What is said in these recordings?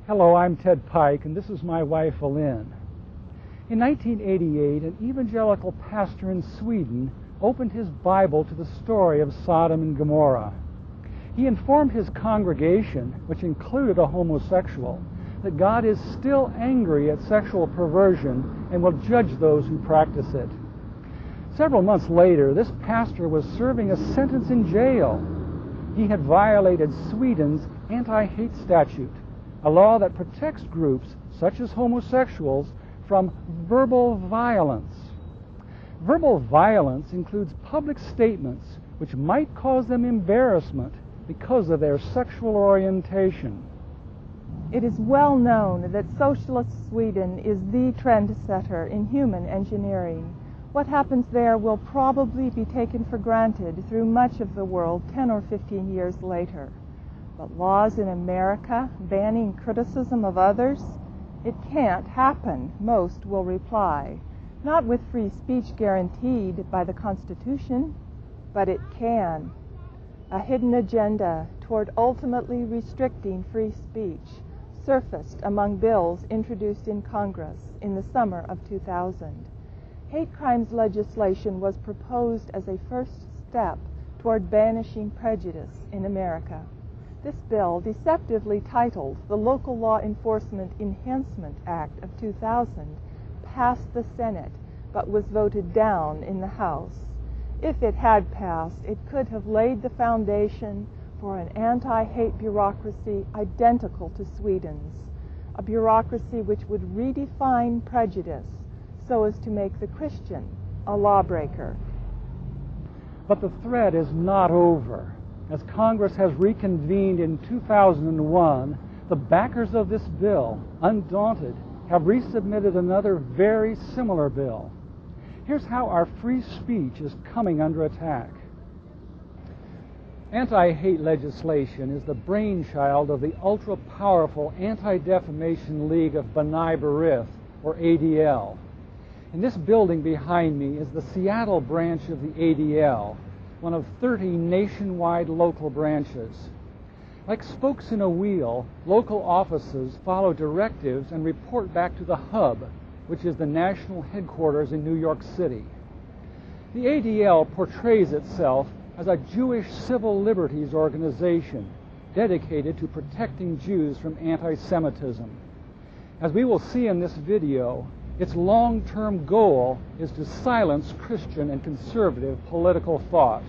Hello, I'm Ted Pike, and this is my wife, Lynn. In 1988, an evangelical pastor in Sweden opened his Bible to the story of Sodom and Gomorrah. He informed his congregation, which included a homosexual, that God is still angry at sexual perversion and will judge those who practice it. Several months later, this pastor was serving a sentence in jail. He had violated Sweden's anti-hate statute, a law that protects groups such as homosexuals from verbal violence. Verbal violence includes public statements which might cause them embarrassment because of their sexual orientation. It is well known that socialist Sweden is the trendsetter in human engineering. What happens there will probably be taken for granted through much of the world 10 or 15 years later. But laws in America banning criticism of others? It can't happen, most will reply. Not with free speech guaranteed by the Constitution, but it can. A hidden agenda toward ultimately restricting free speech surfaced among bills introduced in Congress in the summer of 2000. Hate crimes legislation was proposed as a first step toward banishing prejudice in America. This bill, deceptively titled the Local Law Enforcement Enhancement Act of 2000, passed the Senate, but was voted down in the House. If it had passed, it could have laid the foundation for an anti-hate bureaucracy identical to Sweden's, a bureaucracy which would redefine prejudice so as to make the Christian a lawbreaker. But the threat is not over. As Congress has reconvened in 2001, the backers of this bill, undaunted, have resubmitted another very similar bill. Here's how our free speech is coming under attack. Anti-hate legislation is the brainchild of the ultra-powerful Anti-Defamation League of B'nai B'rith, or ADL. In this building behind me is the Seattle branch of the ADL, one of 30 nationwide local branches. Like spokes in a wheel, local offices follow directives and report back to the hub, which is the national headquarters in New York City. The ADL portrays itself as a Jewish civil liberties organization dedicated to protecting Jews from anti-Semitism. As we will see in this video, its long-term goal is to silence Christian and conservative political thought.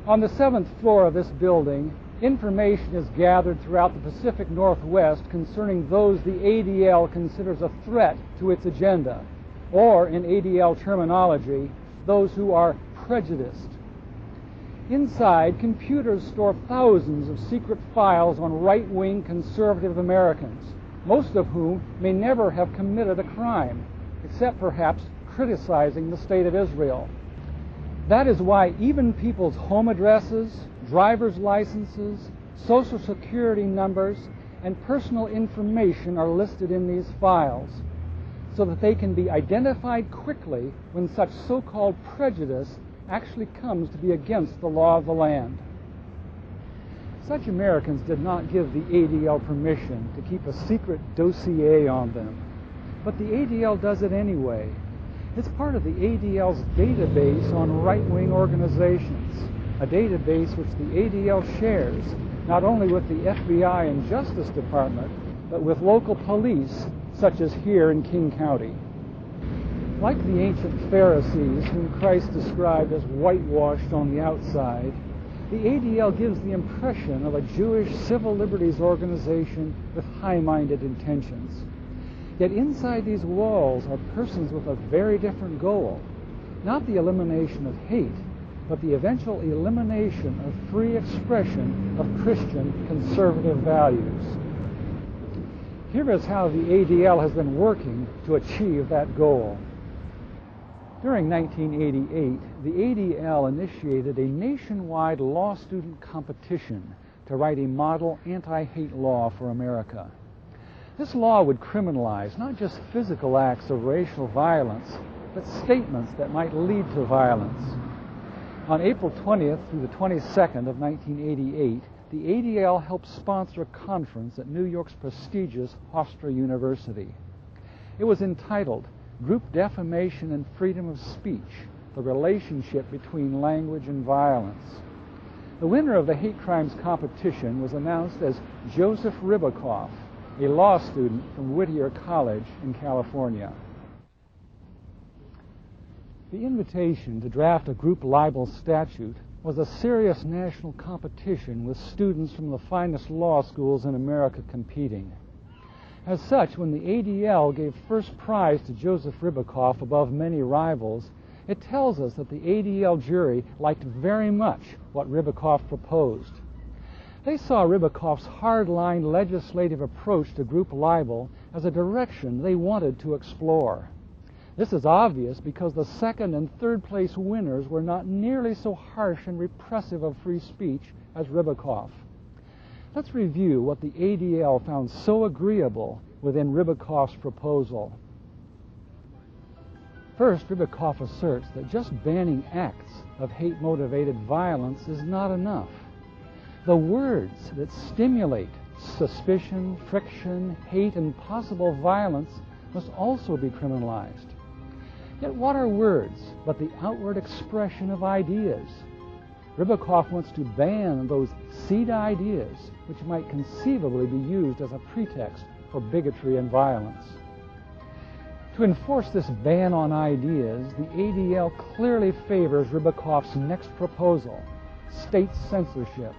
On the 7th floor of this building, information is gathered throughout the Pacific Northwest concerning those the ADL considers a threat to its agenda, or in ADL terminology, those who are prejudiced. Inside, computers store thousands of secret files on right-wing conservative Americans, most of whom may never have committed a crime, except perhaps criticizing the State of Israel. That is why even people's home addresses, driver's licenses, social security numbers, and personal information are listed in these files, so that they can be identified quickly when such so-called prejudice actually comes to be against the law of the land. Such Americans did not give the ADL permission to keep a secret dossier on them, but the ADL does it anyway. It's part of the ADL's database on right-wing organizations, a database which the ADL shares not only with the FBI and Justice Department, but with local police, such as here in King County. Like the ancient Pharisees, whom Christ described as whitewashed on the outside, the ADL gives the impression of a Jewish civil liberties organization with high-minded intentions. Yet inside these walls are persons with a very different goal, not the elimination of hate, but the eventual elimination of free expression of Christian conservative values. Here is how the ADL has been working to achieve that goal. During 1988, the ADL initiated a nationwide law student competition to write a model anti-hate law for America. This law would criminalize not just physical acts of racial violence, but statements that might lead to violence. On April 20th through the 22nd of 1988, the ADL helped sponsor a conference at New York's prestigious Hofstra University. It was entitled Group Defamation and Freedom of Speech, the Relationship Between Language and Violence. The winner of the hate crimes competition was announced as Joseph Ribicoff, a law student from Whittier College in California. The invitation to draft a group libel statute was a serious national competition with students from the finest law schools in America competing. As such, when the ADL gave first prize to Joseph Ribicoff above many rivals, it tells us that the ADL jury liked very much what Ribicoff proposed. They saw Ribicoff's hard-line legislative approach to group libel as a direction they wanted to explore. This is obvious because the second and third place winners were not nearly so harsh and repressive of free speech as Ribicoff. Let's review what the ADL found so agreeable within Ribicoff's proposal. First, Ribicoff asserts that just banning acts of hate-motivated violence is not enough. The words that stimulate suspicion, friction, hate, and possible violence must also be criminalized. Yet what are words but the outward expression of ideas? Ribicoff wants to ban those seed ideas which might conceivably be used as a pretext for bigotry and violence. To enforce this ban on ideas, the ADL clearly favors Ribicoff's next proposal, state censorship.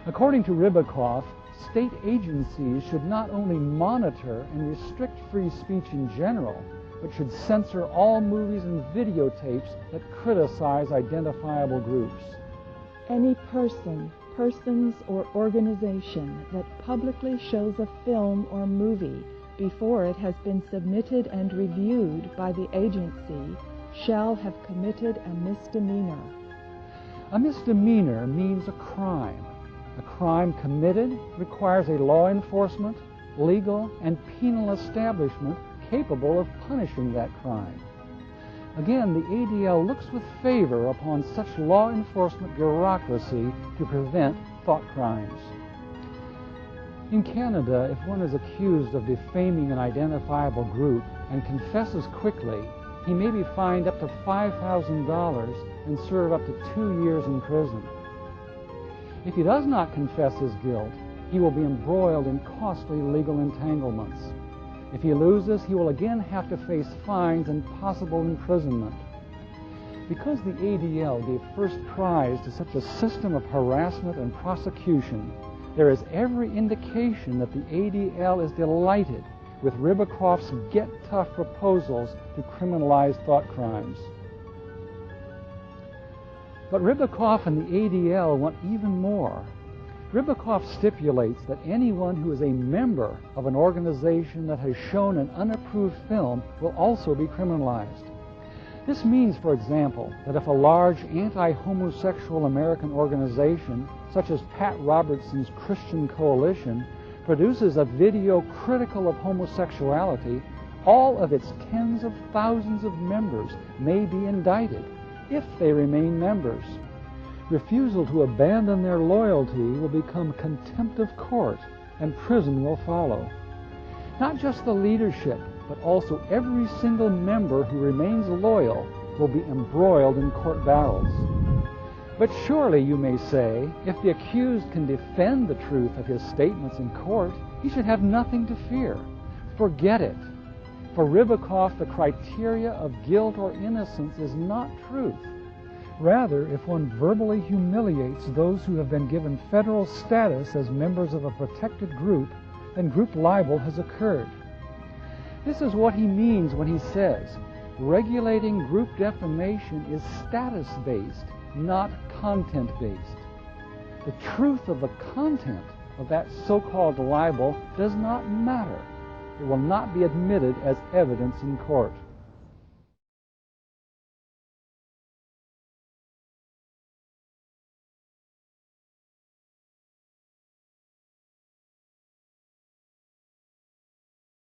According to Ribicoff, state agencies should not only monitor and restrict free speech in general, but should censor all movies and videotapes that criticize identifiable groups. Any person, persons, or organization that publicly shows a film or movie before it has been submitted and reviewed by the agency shall have committed a misdemeanor. A misdemeanor means a crime. A crime committed requires a law enforcement, legal, and penal establishment capable of punishing that crime. Again, the ADL looks with favor upon such law enforcement bureaucracy to prevent thought crimes. In Canada, if one is accused of defaming an identifiable group and confesses quickly, he may be fined up to $5,000 and serve up to 2 years in prison. If he does not confess his guilt, he will be embroiled in costly legal entanglements. If he loses, he will again have to face fines and possible imprisonment. Because the ADL gave first prize to such a system of harassment and prosecution, there is every indication that the ADL is delighted with Ribicoff's get-tough proposals to criminalize thought crimes. But Ribicoff and the ADL want even more. Ribicoff stipulates that anyone who is a member of an organization that has shown an unapproved film will also be criminalized. This means, for example, that if a large anti-homosexual American organization, such as Pat Robertson's Christian Coalition, produces a video critical of homosexuality, all of its tens of thousands of members may be indicted if they remain members. Refusal to abandon their loyalty will become contempt of court, and prison will follow. Not just the leadership, but also every single member who remains loyal will be embroiled in court battles. But surely, you may say, if the accused can defend the truth of his statements in court, he should have nothing to fear. Forget it. For Ribicoff, the criteria of guilt or innocence is not truth. Rather, if one verbally humiliates those who have been given federal status as members of a protected group, then group libel has occurred. This is what he means when he says, regulating group defamation is status-based, not content-based. The truth of the content of that so-called libel does not matter. It will not be admitted as evidence in court.